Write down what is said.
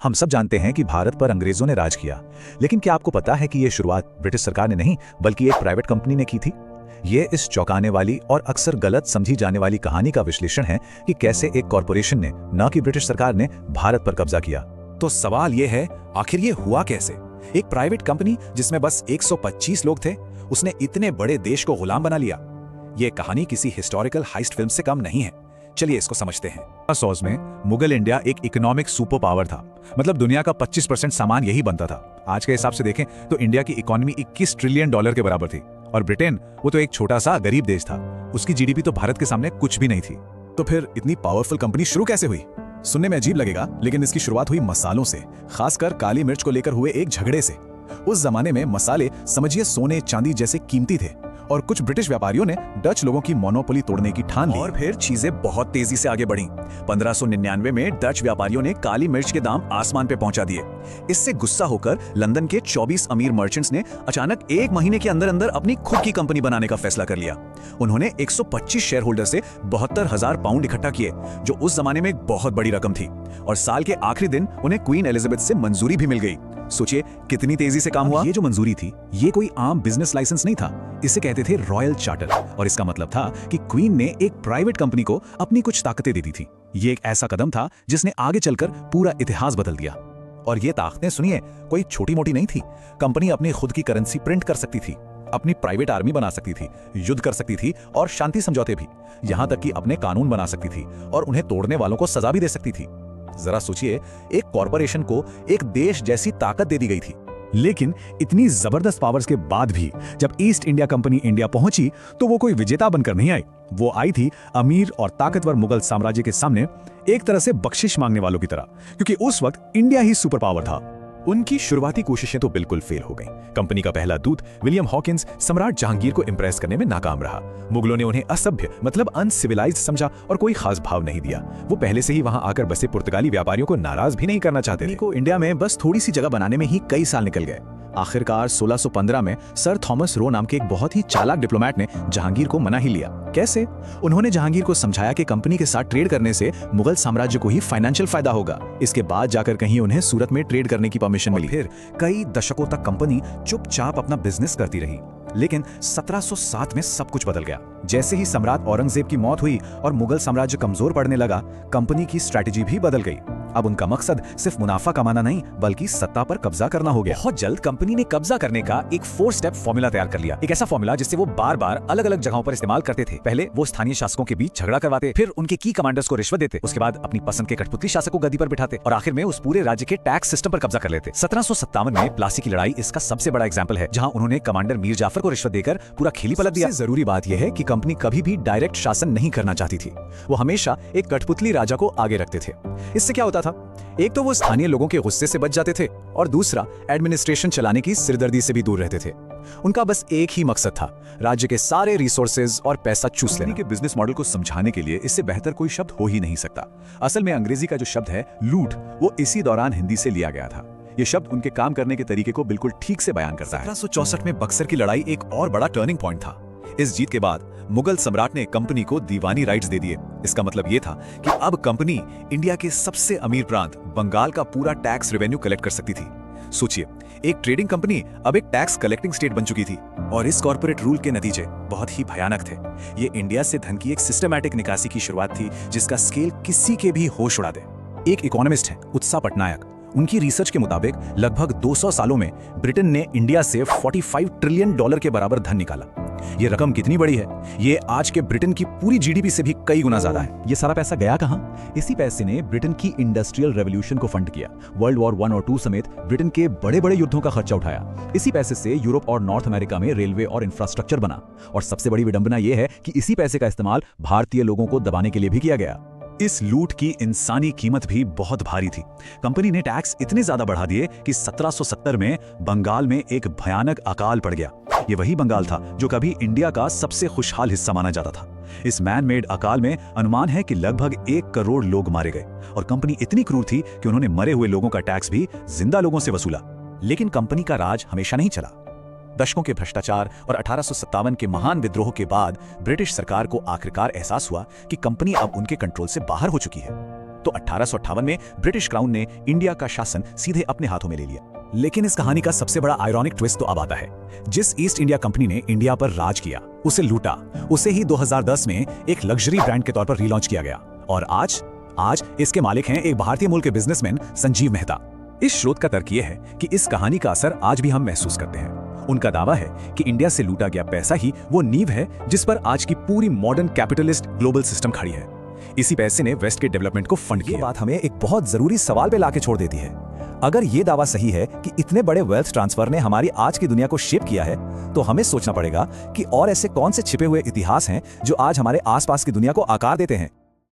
हम सब जानते हैं कि भारत पर अंग्रेजों ने राज किया, लेकिन क्या आपको पता है कि यह शुरुआत ब्रिटिश सरकार ने नहीं बल्कि एक प्राइवेट कंपनी ने की थी। ये इस चौंकाने वाली और अक्सर गलत समझी जाने वाली कहानी का विश्लेषण है कि कैसे एक कॉरपोरेशन ने, न कि ब्रिटिश सरकार ने, भारत पर कब्जा किया। तो सवाल ये है, आखिर ये हुआ कैसे? एक प्राइवेट कंपनी जिसमें बस 125 लोग थे, उसने इतने बड़े देश को गुलाम बना लिया। ये कहानी किसी हिस्टोरिकल हाइस्ट फिल्म से कम नहीं है। चलिए इसको समझते हैं। 1900 में मुगल इंडिया एक इकोनॉमिक सुपर पावर था, मतलब दुनिया का 25% सामान यही बनता था। आज के हिसाब से देखें तो इंडिया की इकोनॉमी 21 ट्रिलियन डॉलर के बराबर थी, और ब्रिटेन वो तो एक छोटा सा गरीब देश था। उसकी जीडीपी तो भारत के सामने कुछ भी नहीं थी। तो फिर इतनी पावरफुल कंपनी शुरू कैसे हुई? सुनने में अजीब लगेगा, लेकिन इसकी शुरुआत हुई मसालों से, खासकर काली मिर्च को लेकर हुए एक झगड़े से। उस जमाने में मसाले समझिए सोने चांदी जैसे कीमती थे, और कुछ ब्रिटिश व्यापारियों ने डच लोगों की मोनोपोली तोड़ने की ठान ली। और फिर चीजें बहुत तेजी से आगे बढ़ीं। 1599 में डच व्यापारियों ने काली मिर्च के दाम आसमान पे पहुंचा दिए। इससे गुस्सा होकर लंदन के 24 अमीर मर्चेंट्स ने अचानक एक महीने के अंदर अंदर अपनी खुद की कंपनी बनाने का फैसला कर लिया। उन्होंने 125 शेयर होल्डर से 72,000 पाउंड इकट्ठा किए, जो उस जमाने में एक बहुत बड़ी रकम थी। और साल के आखिरी दिन उन्हें क्वीन एलिजाबेथ से मंजूरी भी मिल गई। सोचिए कितनी तेजी से काम हुआ। ये जो मंजूरी थी, ये कोई आम बिजनेस लाइसेंस नहीं था, इसे कहते थे रॉयल चार्टर। और इसका मतलब था कि क्वीन ने एक प्राइवेट कंपनी को अपनी कुछ ताकतें दे दी थी। ये एक ऐसा कदम था जिसने आगे चलकर पूरा इतिहास बदल दिया। और ये ताकतें सुनिए, कोई छोटी मोटी नहीं थी। कंपनी अपनी खुद की करेंसी प्रिंट कर सकती थी, अपनी प्राइवेट आर्मी बना सकती थी, युद्ध कर सकती थी और शांति समझौते भी, यहां तक कि अपने कानून बना सकती थी और उन्हें तोड़ने वालों को सजा भी दे सकती थी। जरा सोचिए, एक कॉरपोरेशन को एक देश जैसी ताकत दे दी गई थी। लेकिन इतनी जबरदस्त पावर्स के बाद भी जब ईस्ट इंडिया कंपनी इंडिया पहुंची तो वो कोई विजेता बनकर नहीं आई। वो आई थी अमीर और ताकतवर मुगल साम्राज्य के सामने, एक तरह से बख्शिश मांगने वालों की तरह, क्योंकि उस वक्त इंडिया ही सुपर पावर था। उनकी शुरुआती कोशिशें तो बिल्कुल फेल हो गईं। कंपनी का पहला दूत विलियम हॉकिंस सम्राट जहांगीर को इंप्रेस करने में नाकाम रहा। मुगलों ने उन्हें असभ्य मतलब अनसिविलाइज्ड समझा और कोई खास भाव नहीं दिया। वो पहले से ही वहां आकर बसे पुर्तगाली व्यापारियों को नाराज भी नहीं करना चाहते थे। को इंडिया में बस थोड़ी सी जगह बनाने में ही कई साल निकल गए। आखिरकार 1615 में सर थॉमस रो नाम के एक बहुत ही चालाक डिप्लोमेट ने जहांगीर को मना ही लिया। कैसे? उन्होंने जहांगीर को समझाया कि कंपनी के साथ ट्रेड करने से मुगल साम्राज्य को ही फाइनेंशियल फायदा होगा। इसके बाद जाकर कहीं उन्हें सूरत में ट्रेड करने की परमिशन मिली। फिर कई दशकों तक कंपनी चुपचाप अपना बिजनेस करती रही। लेकिन 1707 में सब कुछ बदल गया। जैसे ही सम्राट औरंगजेब की मौत हुई और मुगल साम्राज्य कमजोर पड़ने लगा, कंपनी की स्ट्रैटेजी भी बदल गई। अब उनका मकसद सिर्फ मुनाफा कमाना नहीं बल्कि सत्ता पर कब्जा करना हो गया। बहुत जल्द कंपनी ने कब्जा करने का एक 4 स्टेप फॉर्मूला तैयार कर लिया। एक ऐसा फॉर्मूला जिससे वो बार बार अलग अलग जगहों पर इस्तेमाल करते थे। पहले वो स्थानीय शासकों के बीच झगड़ा करवाते, फिर उनके की कमांडर्स को रिश्वत देते, उसके बाद अपनी पसंद के कठपुतली शासक को गद्दी पर बिठाते और आखिर में उस पूरे राज्य के टैक्स सिस्टम पर कब्जा कर लेते। 1757 में प्लासी की लड़ाई इसका सबसे बड़ा एग्जाम्पल है, जहां उन्होंने कमांडर मीर जाफर को रिश्वत देकर पूरा खेल ही पलट दिया। जरूरी बात यह है कि कंपनी कभी भी डायरेक्ट शासन नहीं करना चाहती थी। वो हमेशा एक कठपुतली राजा को आगे रखते थे। इससे क्या होता था? एक तो वो स्थानीय लोगों के गुस्से से बच जाते थे, और दूसरा एडमिनिस्ट्रेशन चलाने की सिरदर्दी से भी दूर रहते थे। उनका बस एक ही मकसद था, राज्य के सारे रिसोर्सेज और पैसा चूस लेना। के बिजनेस मॉडल को समझाने के लिए इससे बेहतर कोई शब्द हो ही नहीं सकता। असल में अंग्रेजी का जो शब्द है लूट, वो इसी दौरान हिंदी से लिया गया था। ये शब्द उनके काम करने के तरीके को बिल्कुल ठीक से बयान करता है। 1764 में बक्सर की लड़ाई एक और बड़ा टर्निंग पॉइंट था। इस जीत के बाद मुगल सम्राट ने कंपनी को दीवानी राइट्स दे दिए। इसका मतलब यह था कि अब कंपनी इंडिया के सबसे अमीर प्रांत बंगाल का पूरा टैक्स रेवेन्यू कलेक्ट कर सकती थी। सोचिए, एक ट्रेडिंग कंपनी अब एक टैक्स कलेक्टिंग स्टेट बन चुकी थी, और इस कॉर्पोरेट रूल के नतीजे बहुत ही भयानक थे। ये इंडिया से धन की एक सिस्टमैटिक निकासी की शुरुआत थी, जिसका स्केल किसी के भी होश उड़ा दे। एक इकोनॉमिस्ट है उत्साह पटनायक, उनकी रिसर्च के मुताबिक लगभग 200 सालों में ब्रिटेन ने इंडिया से 45 ट्रिलियन डॉलर के बराबर धन निकाला। ये रकम कितनी बड़ी है? ये आज के ब्रिटेन की पूरी जीडीपी से भी कई गुना ज्यादा है। ये सारा पैसा गया कहाँ? इसी पैसे ने ब्रिटेन की इंडस्ट्रियल रेवोल्यूशन को फंड किया, वर्ल्ड वॉर 1 और 2 समेत ब्रिटेन के बड़े बड़े युद्धों का खर्चा उठाया। इसी पैसे से यूरोप और नॉर्थ अमेरिका में रेलवे और इंफ्रास्ट्रक्चर बना। और सबसे बड़ी विडंबना यह है कि इसी पैसे का इस्तेमाल भारतीय लोगों को दबाने के लिए भी किया गया। इस लूट की इंसानी कीमत भी बहुत भारी थी। कंपनी ने टैक्स इतने ज्यादा बढ़ा दिए कि 1770 में बंगाल में एक भयानक अकाल पड़ गया। ये वही बंगाल था जो कभी इंडिया का सबसे खुशहाल हिस्सा माना जाता था। इस मैन मेड अकाल में अनुमान है कि लगभग 1 करोड़ लोग मारे गए, और कंपनी इतनी क्रूर थी कि उन्होंने मरे हुए लोगों का टैक्स भी जिंदा लोगों से वसूला। लेकिन कंपनी का राज हमेशा नहीं चला। दशकों के भ्रष्टाचार और 1857 के महान विद्रोह के बाद ब्रिटिश सरकार को आखिरकार एहसास हुआ कि कंपनी अब उनके कंट्रोल से बाहर हो चुकी है। तो 1858 में ब्रिटिश क्राउन ने इंडिया का शासन सीधे अपने हाथों में ले लिया। लेकिन इस कहानी का सबसे बड़ा आयरॉनिक ट्विस्ट तो अब आता है। जिस ईस्ट इंडिया कंपनी ने इंडिया पर राज किया, उसे लूटा, उसे ही 2010 में एक लग्जरी ब्रांड के तौर पर रीलॉन्च किया गया। और आज इसके मालिक हैं एक भारतीय मूल के बिजनेसमैन संजीव मेहता। इस स्रोत का तर्क यह है कि इस कहानी का असर आज भी हम महसूस करते हैं। उनका दावा है कि इंडिया से लूटा गया पैसा ही वो नींव है जिस पर आज की पूरी मॉडर्न कैपिटलिस्ट ग्लोबल सिस्टम खड़ी है। इसी पैसे ने वेस्ट के डेवलपमेंट को फंड किया। ये बात हमें एक बहुत जरूरी सवाल पे लाके छोड़ देती है। अगर ये दावा सही है कि इतने बड़े वेल्थ ट्रांसफर ने हमारी आज की दुनिया को शेप किया है, तो हमें सोचना पड़ेगा कि और ऐसे कौन से छिपे हुए इतिहास हैं जो आज हमारे आसपास की दुनिया को आकार देते हैं।